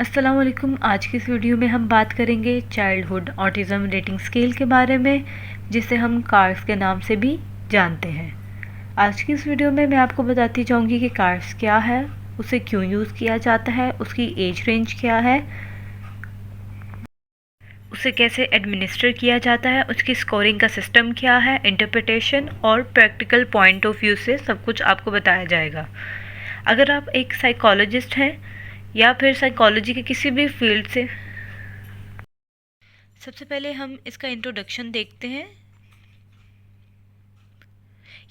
अस्सलाम वालेकुम। आज की इस वीडियो में हम बात करेंगे चाइल्डहुड ऑटिज़म रेटिंग स्केल के बारे में, जिसे हम कार्स के नाम से भी जानते हैं। आज की इस वीडियो में मैं आपको बताती जाऊंगी कि कार्स क्या है, उसे क्यों यूज़ किया जाता है, उसकी एज रेंज क्या है, उसे कैसे एडमिनिस्टर किया जाता है, उसकी स्कोरिंग का सिस्टम क्या है, इंटरप्रिटेशन और प्रैक्टिकल पॉइंट ऑफ व्यू से सब कुछ आपको बताया जाएगा। अगर आप एक साइकोलॉजिस्ट हैं या फिर साइकोलॉजी के किसी भी फील्ड से, सबसे पहले हम इसका इंट्रोडक्शन देखते हैं।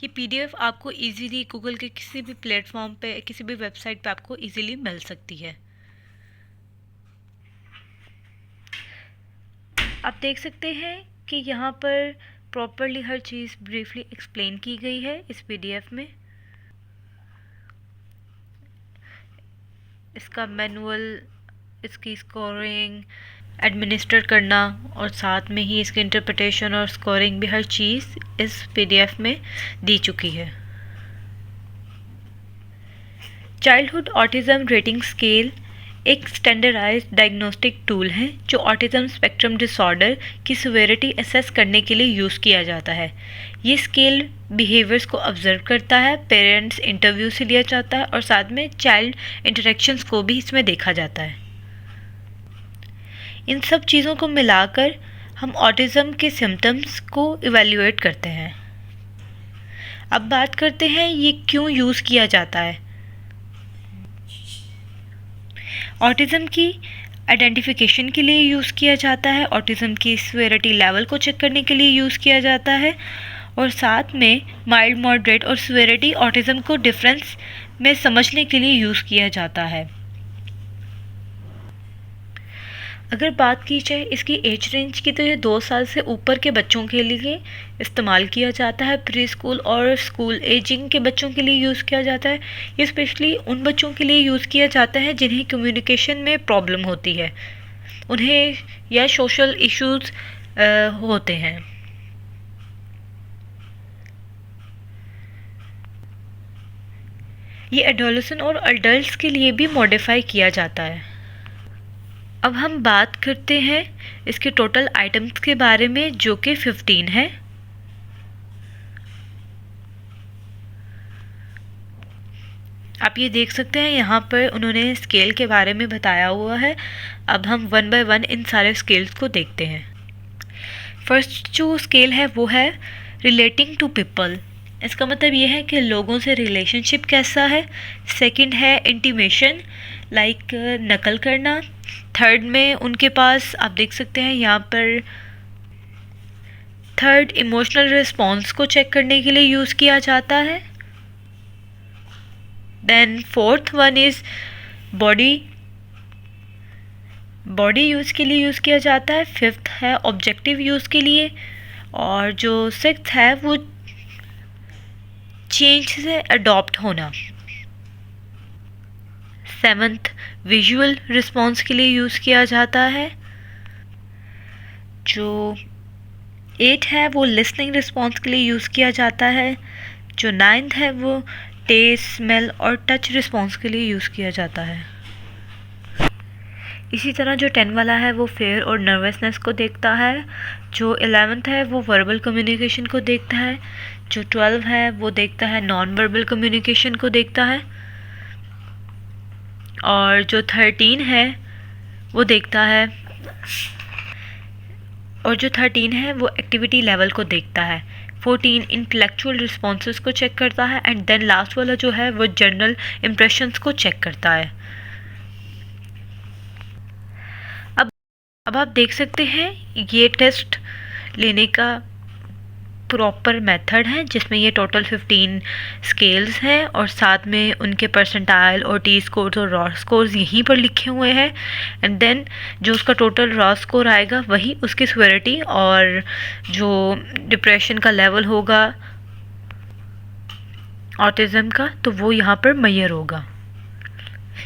ये पीडीएफ आपको इजीली गूगल के किसी भी प्लेटफॉर्म पे, किसी भी वेबसाइट पे आपको इजीली मिल सकती है। आप देख सकते हैं कि यहाँ पर प्रॉपरली हर चीज़ ब्रीफली एक्सप्लेन की गई है इस पीडीएफ में। इसका मैनुअल, इसकी स्कोरिंग, एडमिनिस्टर करना और साथ में ही इसकी इंटरप्रिटेशन और स्कोरिंग भी, हर चीज़ इस पीडीएफ में दी चुकी है। चाइल्डहुड ऑटिज़म रेटिंग स्केल एक स्टैंडर्डाइज्ड डायग्नोस्टिक टूल है जो ऑटिज़म स्पेक्ट्रम डिसऑर्डर की सिवियरिटी असेस करने के लिए यूज़ किया जाता है। ये स्केल बिहेवियर्स को ऑब्जर्व करता है, पेरेंट्स इंटरव्यू से लिया जाता है और साथ में चाइल्ड इंटरेक्शंस को भी इसमें देखा जाता है। इन सब चीज़ों को मिलाकर हम ऑटिज़म के सिम्टम्स को इवैल्यूएट करते हैं। अब बात करते हैं ये क्यों यूज़ किया जाता है। ऑटिज़म की आइडेंटिफिकेशन के लिए यूज़ किया जाता है, ऑटिज़म की सिवियरिटी लेवल को चेक करने के लिए यूज़ किया जाता है और साथ में माइल्ड, मॉडरेट और सिवियरिटी ऑटिज़म को डिफरेंस में समझने के लिए यूज़ किया जाता है। अगर बात की जाए इसकी एज रेंज की, तो ये 2 साल से ऊपर के बच्चों के लिए इस्तेमाल किया जाता है। प्री स्कूल और स्कूल एजिंग के बच्चों के लिए यूज़ किया जाता है। ये स्पेशली उन बच्चों के लिए यूज़ किया जाता है जिन्हें कम्युनिकेशन में प्रॉब्लम होती है, उन्हें या सोशल इश्यूज़ होते हैं। ये एडोलेसेंट और अडल्ट्स के लिए भी मॉडिफाई किया जाता है। अब हम बात करते हैं इसके टोटल आइटम्स के बारे में, जो कि 15 है। आप ये देख सकते हैं यहाँ पर उन्होंने स्केल के बारे में बताया हुआ है। अब हम वन बाय वन इन सारे स्केल्स को देखते हैं। फर्स्ट जो स्केल है वो है रिलेटिंग टू पीपल। इसका मतलब ये है कि लोगों से रिलेशनशिप कैसा है। सेकंड है इंटीमेशन, लाइक नकल करना। थर्ड में उनके पास, आप देख सकते हैं यहाँ पर, थर्ड इमोशनल रिस्पॉन्स को चेक करने के लिए यूज़ किया जाता है। Then fourth one is body use के लिए यूज़ किया जाता है। फिफ्थ है ऑब्जेक्टिव यूज़ के लिए और जो सिक्स्थ है वो चेंज से अडॉप्ट होना। सेवन्थ विजुअल रिस्पॉन्स के लिए यूज़ किया जाता है। जो 8 है वो लिसनिंग रिस्पॉन्स के लिए यूज़ किया जाता है। जो 9th है वो टेस्ट, स्मेल और टच रिस्पॉन्स के लिए यूज़ किया जाता है। इसी तरह जो 10 वाला है वो फेयर और नर्वसनेस को देखता है। जो 11th है वो वर्बल कम्युनिकेशन को देखता है। जो 12 है वो देखता है नॉन वर्बल कम्युनिकेशन को देखता है। और जो 13 है वो देखता है, और जो 13 है वो एक्टिविटी लेवल को देखता है। 14 इंटेलेक्चुअल रिस्पॉन्सेस को चेक करता है एंड देन लास्ट वाला जो है वो जनरल इम्प्रेशंस को चेक करता है। अब आप देख सकते हैं ये टेस्ट लेने का प्रॉपर मेथड है, जिसमें ये टोटल 15 स्केल्स हैं और साथ में उनके परसेंटाइल और टी स्कोर्स और रॉ स्कोर्स यहीं पर लिखे हुए हैं। एंड देन जो उसका टोटल रॉ स्कोर आएगा वही उसकी सिवियरिटी और जो डिप्रेशन का लेवल होगा ऑटिज़म का, तो वो यहाँ पर मेजर होगा।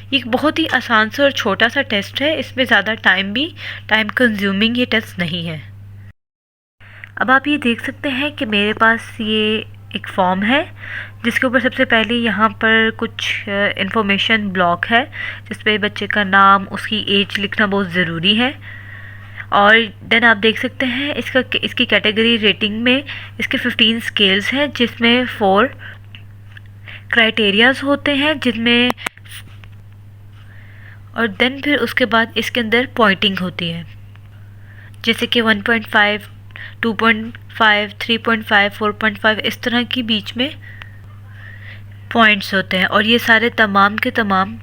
ये एक बहुत ही आसान सा और छोटा सा टेस्ट है, इसमें ज़्यादा टाइम कंज्यूमिंग ये टेस्ट नहीं है। अब आप ये देख सकते हैं कि मेरे पास ये एक फॉर्म है जिसके ऊपर सबसे पहले यहाँ पर कुछ इंफॉर्मेशन ब्लॉक है जिस पे बच्चे का नाम, उसकी एज लिखना बहुत ज़रूरी है। और देन आप देख सकते हैं इसकी कैटेगरी रेटिंग में इसके 15 स्केल्स हैं जिसमें 4 क्राइटेरियाज होते हैं जिनमें, और देन फिर उसके बाद इसके अंदर पॉइंटिंग होती है जैसे कि 1.5, 2.5, 3.5, 4.5 इस तरह की बीच में पॉइंट्स होते हैं। और ये सारे तमाम के तमाम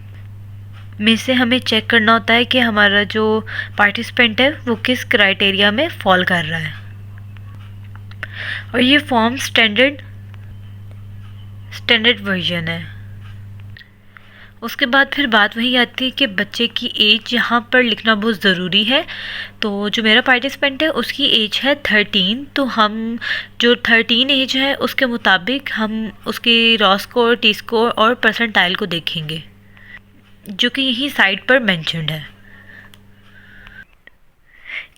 में से हमें चेक करना होता है कि हमारा जो पार्टिसिपेंट है वो किस क्राइटेरिया में फॉल कर रहा है। और ये फॉर्म स्टैंडर्ड वर्जन है। उसके बाद फिर बात वही आती है कि बच्चे की एज यहाँ पर लिखना बहुत ज़रूरी है। तो जो मेरा पार्टिसिपेंट है उसकी एज है 13, तो हम जो 13 एज है उसके मुताबिक हम उसकी रॉ स्कोर, टी स्कोर और परसेंटाइल को देखेंगे जो कि यही साइड पर मेंशन्ड है।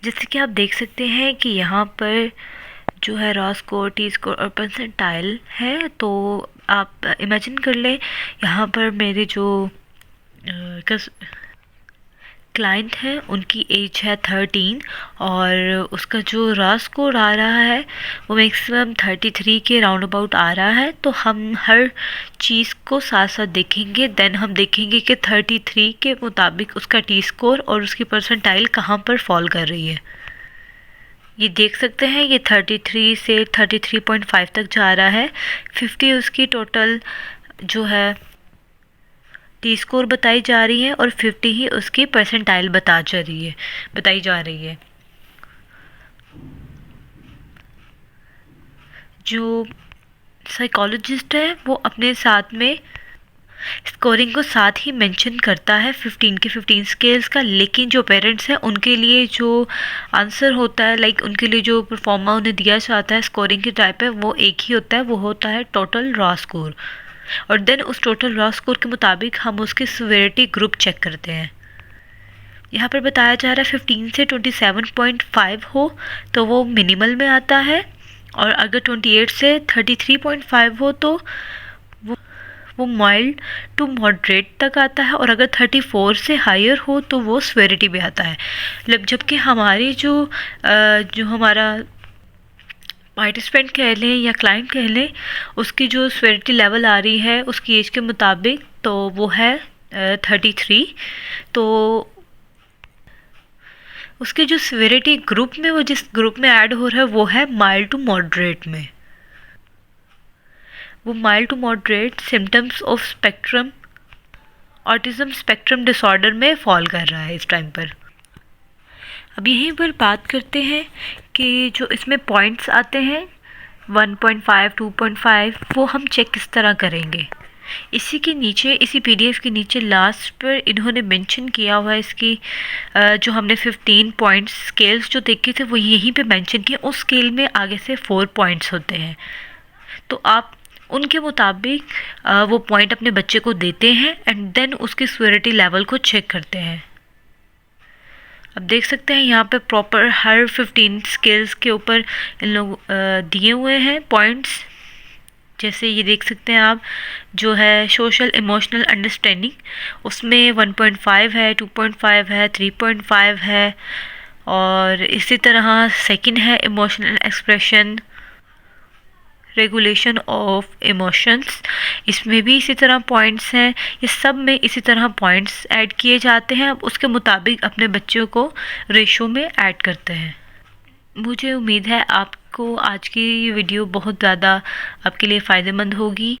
जैसे कि आप देख सकते हैं कि यहाँ पर जो है रॉ स्कोर, टी स्कोर और परसेंटाइल है। तो आप इमेजिन कर लें यहाँ पर मेरे जो क्लाइंट है उनकी एज है 13 और उसका जो रॉ स्कोर आ रहा है वो मैक्सिमम 33 के राउंड अबाउट आ रहा है। तो हम हर चीज़ को साथ साथ देखेंगे, देन हम देखेंगे कि 33 के मुताबिक उसका टी स्कोर और उसकी परसेंटाइल कहाँ पर फॉल कर रही है। ये देख सकते हैं ये 33 से 33.5 तक जा रहा है। 50 उसकी टोटल जो है टी स्कोर बताई जा रही है और 50 ही उसकी परसेंटाइल बताई जा रही है। जो साइकोलॉजिस्ट है वो अपने साथ में स्कोरिंग को साथ ही मेंशन करता है 15 के 15 स्केल्स का, लेकिन जो पेरेंट्स हैं उनके लिए जो आंसर होता है, लाइक उनके लिए जो परफॉर्मा उन्हें दिया जाता है स्कोरिंग के टाइप है वो एक ही होता है, वो होता है टोटल रॉ स्कोर। और देन उस टोटल रॉ स्कोर के मुताबिक हम उसकी सिवियरिटी ग्रुप चेक करते हैं। यहाँ पर बताया जा रहा है 15 से 27.5 हो तो वो मिनिमल में आता है, और अगर 28 से 33.5 हो तो वो माइल्ड टू मॉडरेट तक आता है, और अगर 34 से हायर हो तो वो सिवियरिटी में आता है। मतलब जबकि हमारी जो हमारा पार्टिसिपेंट कह लें या क्लाइंट कह लें उसकी जो सिवियरिटी लेवल आ रही है उसकी एज के मुताबिक तो वो है 33। तो उसके जो सिवियरिटी ग्रुप में वो जिस ग्रुप में ऐड हो रहा है वो है माइल्ड टू मॉडरेट में। वो mild to moderate symptoms of spectrum autism spectrum disorder में फॉल कर रहा है इस टाइम पर। अब यहीं पर बात करते हैं कि जो इसमें पॉइंट्स आते हैं 1.5, 2.5 वो हम चेक किस तरह करेंगे। इसी के नीचे, इसी पीडीएफ के नीचे लास्ट पर इन्होंने मेंशन किया हुआ है इसकी जो हमने 15 पॉइंट्स स्केल्स जो देखे थे वो यहीं पे मेंशन किए। उस स्केल में आगे से 4 पॉइंट्स होते हैं, तो आप उनके मुताबिक वो पॉइंट अपने बच्चे को देते हैं एंड देन उसकी सिवियरिटी लेवल को चेक करते हैं। अब देख सकते हैं यहाँ पे प्रॉपर हर 15 स्केल्स के ऊपर इन लोग दिए हुए हैं पॉइंट्स। जैसे ये देख सकते हैं आप जो है सोशल इमोशनल अंडरस्टैंडिंग उसमें 1.5 है, 2.5 है, 3.5 है, और इसी तरह सेकंड है emotional expression regulation of emotions, इसमें भी इसी तरह पॉइंट्स हैं। ये सब में इसी तरह पॉइंट्स ऐड किए जाते हैं, अब उसके मुताबिक अपने बच्चों को रेशो में ऐड करते हैं। मुझे उम्मीद है आपको आज की वीडियो बहुत ज़्यादा आपके लिए फ़ायदेमंद होगी।